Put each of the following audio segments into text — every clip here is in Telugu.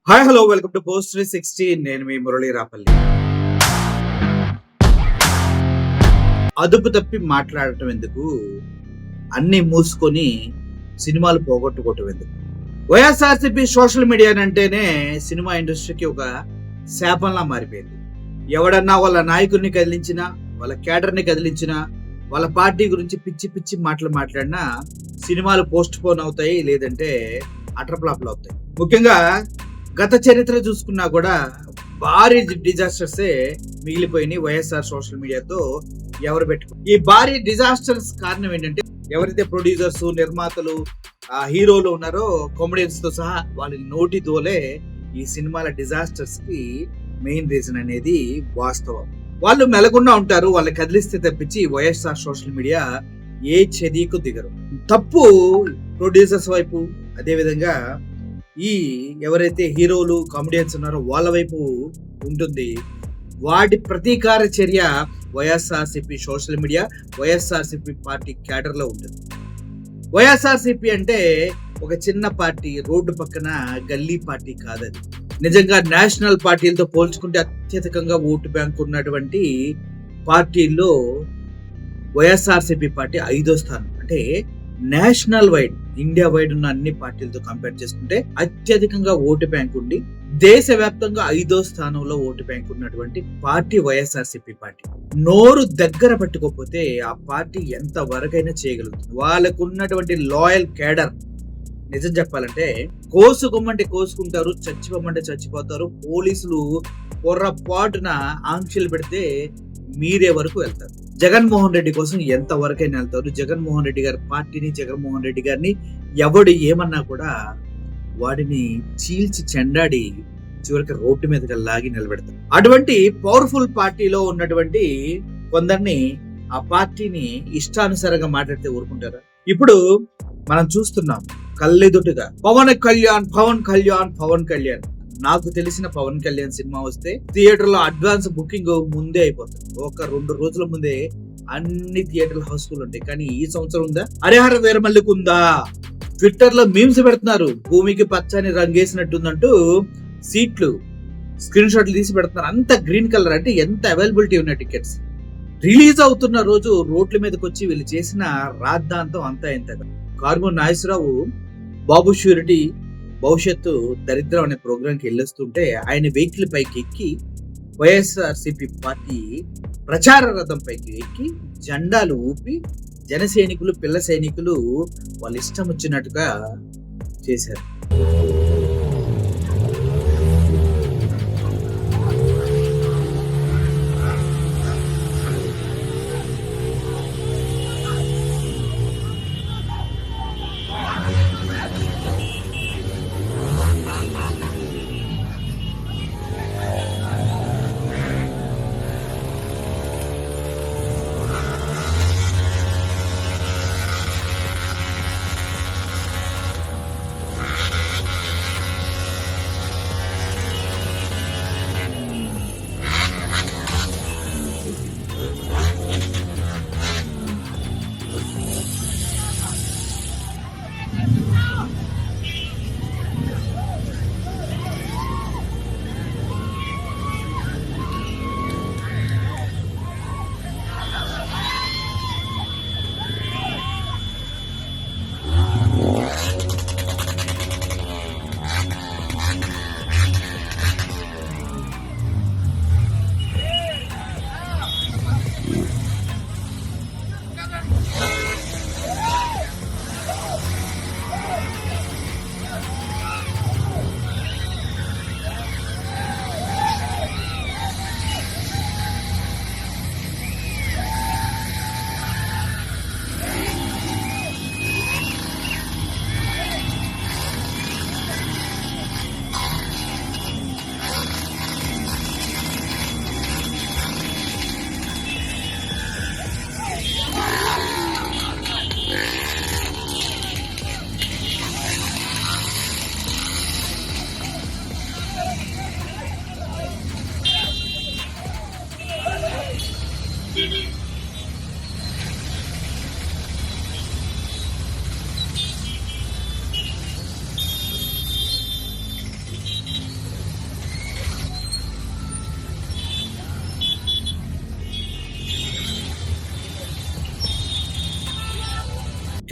Hi hello welcome to post 360. నేను మీ మురళీ రాపల్లి. అదుపు తప్పి మాట్లాడటం ఎందుకు, అన్ని మూసుకొని సినిమాలు పోగొట్టుకోవటం ఎందుకు? వైఎస్ఆర్సీపీ సోషల్ మీడియా అంటేనే సినిమా ఇండస్ట్రీకి ఒక శాపంలా మారిపోయింది. ఎవడన్నా వాళ్ళ నాయకుడిని కదిలించినా, వాళ్ళ క్యాడర్ని కదిలించినా, వాళ్ళ పార్టీ గురించి పిచ్చి పిచ్చి మాటలు మాట్లాడినా సినిమాలు పోస్ట్ పోన్ అవుతాయి, లేదంటే అటర్ ఫ్లాప్లు అవుతాయి. ముఖ్యంగా గత చరిత్ర చూసుకున్నా కూడా భారీ డిజాస్టర్సే మిగిలిపోయినాయి వైఎస్ఆర్ సోషల్ మీడియాతో. ఎవరు పెట్టుకో ఈ భారీ డిజాస్టర్స్ కారణం ఏంటంటే, ఎవరైతే ప్రొడ్యూసర్స్, నిర్మాతలు, హీరోలు ఉన్నారో కామెడియన్స్ తో సహా వాళ్ళ నోటి దోలే ఈ సినిమాల డిజాస్టర్స్ కి మెయిన్ రీజన్ అనేది వాస్తవం. వాళ్ళు మెలకుండా ఉంటారు, వాళ్ళు కదిలిస్తే తప్పించి వైఎస్ఆర్ సోషల్ మీడియా ఏ చర్యకు దిగరు. తప్పు ప్రొడ్యూసర్స్ వైపు, అదే విధంగా ఈ ఎవరైతే హీరోలు, కామెడియన్స్ ఉన్నారో వాళ్ళ వైపు ఉంటుంది. వాటి ప్రతీకార చర్య YSRCP social media, YSRCP party cadre లో ఉంటుంది. వైఎస్ఆర్సీపీ అంటే ఒక చిన్న పార్టీ, రోడ్డు పక్కన గల్లీ పార్టీ కాదది. నిజంగా నేషనల్ పార్టీలతో పోల్చుకుంటే అత్యధికంగా ఓటు బ్యాంక్ ఉన్నటువంటి పార్టీల్లో వైఎస్ఆర్సీపీ పార్టీ 5వ స్థానం. అంటే నేషనల్ వైడ్, ఇండియా వైడ్ ఉన్న అన్ని పార్టీలతో కంపేర్ చేసుకుంటే అత్యధికంగా ఓటు బ్యాంక్ ఉండి దేశవ్యాప్తంగా 5వ స్థానంలో ఓటు బ్యాంక్ ఉన్నటువంటి పార్టీ వైఎస్ఆర్సీపీ పార్టీ. నోరు దగ్గర పట్టుకోకపోతే ఆ పార్టీ ఎంత వరకైనా చేయగలుగుతుంది. వాళ్ళకు ఉన్నటువంటి లాయల్ కేడర్, నిజం చెప్పాలంటే కోసుకొమ్మంటే కోసుకుంటారు, చచ్చిపోమంటే చచ్చిపోతారు. పోలీసులు పొర్రపాటున ఆంక్షలు పెడితే మీరే వరకు వెళ్తారు. జగన్మోహన్ రెడ్డి కోసం ఎంత వరకైనా వెళ్తారు. జగన్మోహన్ రెడ్డి గారి పార్టీని, జగన్మోహన్ రెడ్డి గారిని ఎవడు ఏమన్నా కూడా వాడిని చీల్చి చెండాడి చివరికి రోడ్డు మీదకి లాగి నిలబెడతారు. అటువంటి పవర్ఫుల్ పార్టీలో ఉన్నటువంటి కొందరిని, ఆ పార్టీని ఇష్టానుసారంగా మాట్లాడితే ఊరుకుంటారా? ఇప్పుడు మనం చూస్తున్నాం కళ్ళెదుటుగా పవన్ కళ్యాణ్, పవన్ కళ్యాణ్, పవన్ కళ్యాణ్. నాకు తెలిసిన పవన్ కళ్యాణ్ సినిమా వస్తే థియేటర్ లో అడ్వాన్స్ బుకింగ్ ముందే అయిపోతుంది. ఒక 2 రోజుల ముందే అన్ని థియేటర్లు హౌస్ఫుల్ ఉంటాయి. కానీ ఈ సంవత్సరం ఉందా? హరిహర వీరమల్లికి ఉందా? ట్విట్టర్ లో మీమ్స్ పెడుతున్నారు, భూమికి పచ్చని రంగేసినట్టుందంటూ సీట్లు స్క్రీన్ షాట్లు తీసి పెడుతున్నారు. అంత గ్రీన్ కలర్. అంటే ఎంత అవైలబిలిటీ ఉన్నాయి టికెట్స్. రిలీజ్ అవుతున్న రోజు రోడ్ల మీదకి వచ్చి వీళ్ళు చేసిన రాద్ధాంతం అంతా ఎంతగా. కార్మూర్ నాగేశ్వరరావు బాబు ష్యూరిటీ భవిష్యత్తు దరిద్రం అనే ప్రోగ్రాంకి వెళ్ళొస్తుంటే ఆయన వెహికల్ పైకి ఎక్కి వైఎస్ఆర్సీపీ పార్టీ ప్రచార రథం పైకి ఎక్కి జెండాలు ఊపి జన సైనికులు, పిల్ల సైనికులు వాళ్ళ ఇష్టం వచ్చినట్టుగా చేశారు.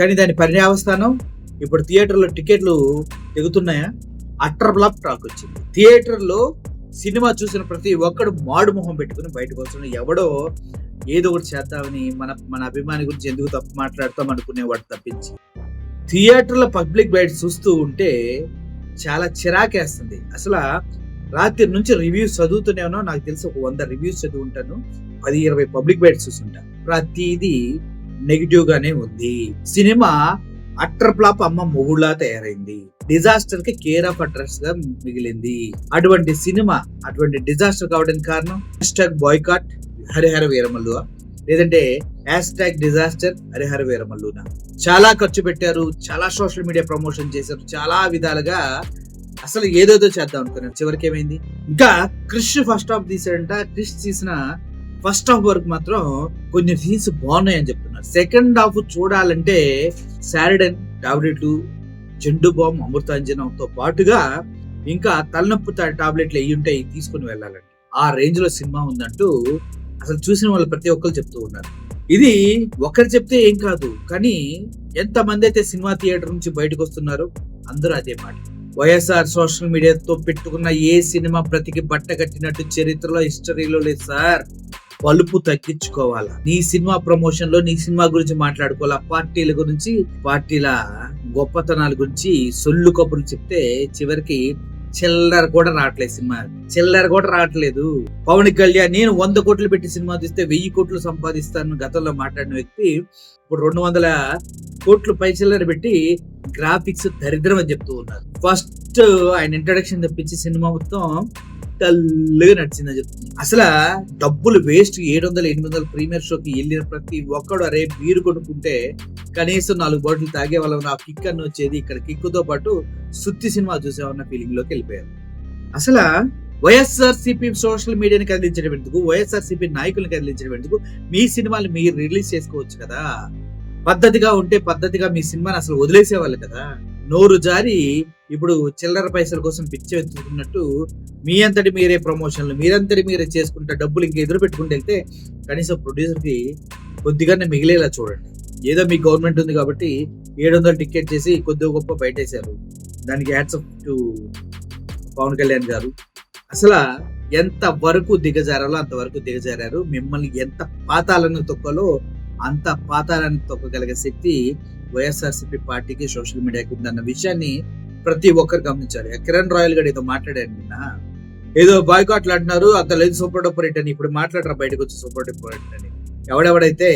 కానీ దాని పర్యావస్థానం ఇప్పుడు థియేటర్లో టికెట్లు తెగుతున్నాయా? అట్టర్ ఫ్లాప్ టాక్ వచ్చింది. థియేటర్లో సినిమా చూసిన ప్రతి ఒక్కడు మాడు మొహం పెట్టుకుని బయటకు వస్తున్నాడు. ఎవడో ఏదో ఒకటి చేద్దామని మన అభిమాని గురించి ఎందుకు తప్పు మాట్లాడతాం అనుకునేవాడు తప్పించి థియేటర్లో పబ్లిక్ బయట చూస్తూ ఉంటే చాలా చిరాకేస్తుంది. అసలు రాత్రి నుంచి రివ్యూస్ చదువుతూనే ఉన్నా, నాకు తెలిసి ఒక 100 రివ్యూస్ చదువు ఉంటాను, 10-20 పబ్లిక్ బయట చూస్తుంటా. ప్రతిదీ నెగిటివ్ గానే ఉంది. సినిమా అట్టర్ ఫ్లాప్ అమ్మ మొగుళ్ళా తయారైంది. డిజాస్టర్ కి కేర్ ఆఫ్ అడ్రస్ గా మిగిలింది. అటువంటి సినిమా అటువంటి డిజాస్టర్ కావడానికి కారణం #బాయ్కాట్ హరిహర వీరమల్లు, లేదంటే #డిజాస్టర్ హరిహర వీరమల్లునా. చాలా ఖర్చు పెట్టారు, చాలా సోషల్ మీడియా ప్రమోషన్ చేశారు, చాలా విధాలుగా అసలు ఏదేదో చేద్దాం అనుకున్నారు. చివరికి ఏమైంది? ఇంకా క్రిష్ ఫస్ట్ హాఫ్ తీసాడంట. క్రిష్ తీసిన ఫస్ట్ హాఫ్ వరకు మాత్రం కొన్ని సీన్స్ బాగున్నాయని చెప్తున్నారు. సెకండ్ హాఫ్ చూడాలంటే సారిడన్ టాబ్లెట్లు, జెండు బాంబ్, అమృతాంజనంతో పాటుగా ఇంకా తలనొప్పి టాబ్లెట్లు అయ్యి ఉంటాయి, తీసుకుని వెళ్ళాలండి. ఆ రేంజ్ లో సినిమా ఉందంటూ అసలు చూసిన వాళ్ళు ప్రతి ఒక్కరు చెప్తూ ఉన్నారు. ఇది ఒకరు చెప్తే ఏం కాదు, కానీ ఎంత మంది అయితే సినిమా థియేటర్ నుంచి బయటకు వస్తున్నారు అందరూ అదే మాట. వైఎస్ఆర్ సోషల్ మీడియాతో పెట్టుకున్న ఏ సినిమా ప్రతికి బట్ట కట్టినట్టు చరిత్రలో హిస్టరీలో లేదు సార్. పలుపు తగ్గించుకోవాలా. నీ సినిమా ప్రమోషన్ లో నీ సినిమా గురించి మాట్లాడుకోవాలా, పార్టీల గురించి, పార్టీల గొప్పతనాల గురించి సొల్లు కబుర్లు చెప్తే చివరికి చిల్లర కూడా రావట్లేదు. సినిమా చిల్లర కూడా రావట్లేదు. పవన్ కళ్యాణ్ నేను 100 కోట్లు పెట్టి సినిమా తీస్తే 1000 కోట్లు సంపాదిస్తాను గతంలో మాట్లాడిన వ్యక్తి ఇప్పుడు 200 కోట్లు పై చిల్లర పెట్టి గ్రాఫిక్స్ దరిద్రం అని చెప్తూ ఉన్నారు. ఫస్ట్ ఆయన ఇంట్రడక్షన్ తప్పించి సినిమా మొత్తం డల్గా నడిచిందని చెప్తుంది. అసలు డబ్బులు వేస్ట్. 700-800 ప్రీమియర్ షోకి వెళ్ళిన ప్రతి ఒక్కడు అరే బీరు కొనుక్కుంటే కనీసం 4 బాటిల్ తాగే వాళ్ళం ఆ కిక్ అని వచ్చేది. ఇక్కడ కిక్తో పాటు సుత్తి సినిమా చూసేవన్న ఫీలింగ్ లోకి వెళ్ళిపోయారు. అసలు వైఎస్ఆర్సీపీ సోషల్ మీడియాని కదిలించడం ఎందుకు, వైఎస్ఆర్సీపీ నాయకులను కదిలించడం ఎందుకు? మీ సినిమాలు మీరు రిలీజ్ చేసుకోవచ్చు కదా. పద్ధతిగా ఉంటే పద్ధతిగా మీ సినిమాని అసలు వదిలేసేవాళ్ళు కదా. నోరు జారి ఇప్పుడు చిల్లర పైసల కోసం పిచ్చి ఎత్తుకున్నట్టు మీ అంతటి మీరే ప్రమోషన్లు మీరంతటి మీరే చేసుకుంటే డబ్బులు ఇంకా ఎదురు పెట్టుకుంటూ వెళ్తే కనీసం ప్రొడ్యూసర్ కి కొద్దిగానే మిగిలేలా చూడండి. ఏదో మీ గవర్నమెంట్ ఉంది కాబట్టి 700 టికెట్ చేసి కొద్దిగా గొప్ప బయటేశారు. దానికి hats off to Pavan Kalyan garu. అసలు ఎంత వరకు దిగజారాలో అంతవరకు దిగజారారు. మిమ్మల్ని ఎంత పాతాలను తొక్కలో అంత పాతాలను తొక్కగలిగే శక్తి వైఎస్ఆర్సీపీ పార్టీకి సోషల్ మీడియాకి ఉందన్న విషయాన్ని ప్రతి ఒక్కరు గమనించాలి. కిరణ్ రాయల్ గడ్ ఏదో మాట్లాడాడు నిన్న, ఏదో బాయ్కాట్లు అంటున్నారు, అంత లేదు సూపర్ డూపర్ హిట్ అని. ఇప్పుడు మాట్లాడరా బయటకు వచ్చి సూపర్ డూపర్ హిట్ అని. ఎవడెవడైతే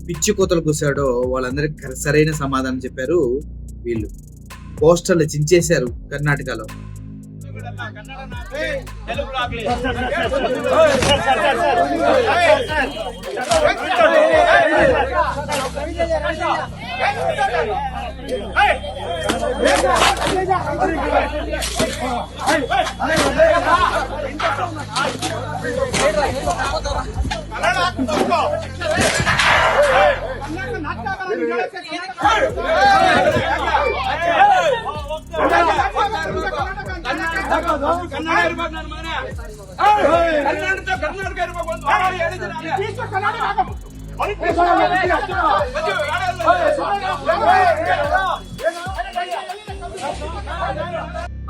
పిచ్చి కోతలు కూసాడో వాళ్ళందరికీ సరైన సమాధానం చెప్పారు వీళ్ళు. పోస్టర్లు చించేశారు కర్ణాటకలో.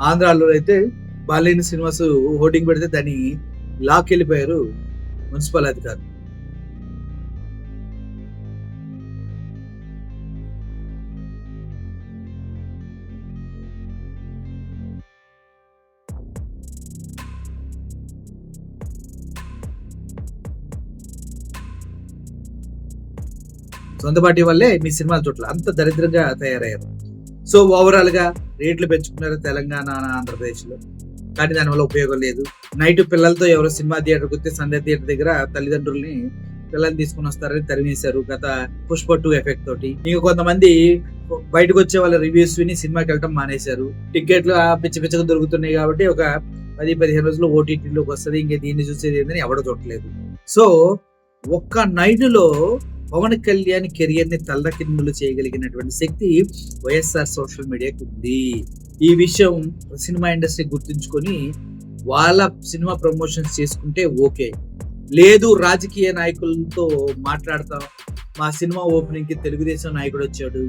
ఆంధ్రాలో అయితే బాలేని శ్రీనివాస్ హోర్డింగ్ పెడితే దాన్ని లాక్కెళ్ళిపోయారు మున్సిపల్ అధికారులు. సొంత పార్టీ వల్లే మీ సినిమాల చోట్ల అంత దరిద్రంగా తయారయ్యారు. సో ఓవరాల్ గా రేట్లు పెంచుకున్నారు తెలంగాణ, ఆంధ్రప్రదేశ్ లో, కానీ దానివల్ల ఉపయోగం లేదు. నైట్ పిల్లలతో ఎవరో సినిమా థియేటర్కి వస్తే సంధ్య థియేటర్ దగ్గర తల్లిదండ్రుల్ని పిల్లల్ని తీసుకుని వస్తారని తరిమేశారు గత పుష్ప 2 ఎఫెక్ట్ తోటి. ఇంకా కొంతమంది బయటకు వచ్చే వాళ్ళ రివ్యూస్ విని సినిమాకి వెళ్ళటం మానేశారు. టికెట్లు పిచ్చి పిచ్చగా దొరుకుతున్నాయి కాబట్టి ఒక 10-15 రోజులు ఓటీటీలోకి వస్తుంది, ఇంకా దీన్ని చూసేది ఏంటని ఎవడ చూడలేదు. సో ఒక్క నైట్ లో పవన్ కళ్యాణ్ కెరియర్ ని తల్లకిందులు చేయగలిగినటువంటి శక్తి వైఎస్ఆర్ సోషల్ మీడియాకి ఉంది. ఈ విషయం సినిమా ఇండస్ట్రీ గుర్తుంచుకొని వాళ్ళ సినిమా ప్రమోషన్స్ చేసుకుంటే ఓకే. లేదు రాజకీయ నాయకులతో మాట్లాడతాం, మా సినిమా ఓపెనింగ్ కి తెలుగుదేశం నాయకుడు వచ్చాడు,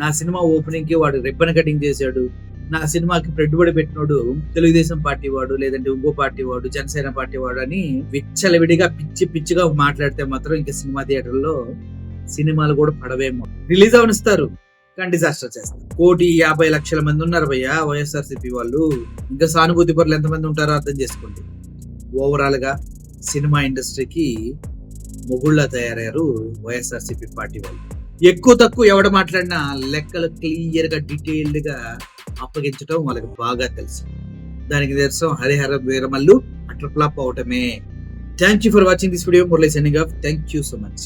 నా సినిమా ఓపెనింగ్ కి వాడు రిబ్బన్ కటింగ్ చేశాడు, నా సినిమాకి పెట్టుబడి పెట్టినోడు తెలుగుదేశం పార్టీ వాడు, లేదంటే ఇంకో పార్టీ వాడు, జనసేన పార్టీ వాడు అని విచ్చలవిడిగా పిచ్చిగా మాట్లాడితే మాత్రం ఇంకా సినిమా థియేటర్లో సినిమాలు కూడా పడవేమో. రిలీజ్ అవనిస్తారు కానీ డిజాస్టర్ చేస్తారు. 1,50,00,000 మంది ఉన్నారు భయ్యా వైఎస్ఆర్సీపీ వాళ్ళు. ఇంకా సానుభూతి పరులు ఎంతమంది ఉంటారో అర్థం చేసుకోండి. ఓవరాల్ గా సినిమా ఇండస్ట్రీకి మొగుళ్ళ తయారయ్యారు వైఎస్ఆర్సీపీ పార్టీ వాళ్ళు. ఎక్కువ తక్కువ ఎవడ మాట్లాడినా లెక్కలు క్లియర్ గా డీటెయిల్డ్ గా అప్పగించడం వాళ్ళకి బాగా తెలుసు. దానికి నిదర్శనం హరిహర వీరమల్లు అట్టర్ ఫ్లాప్ అవటమే. Thank you for watching this video. Murali signing off. Thank you so much.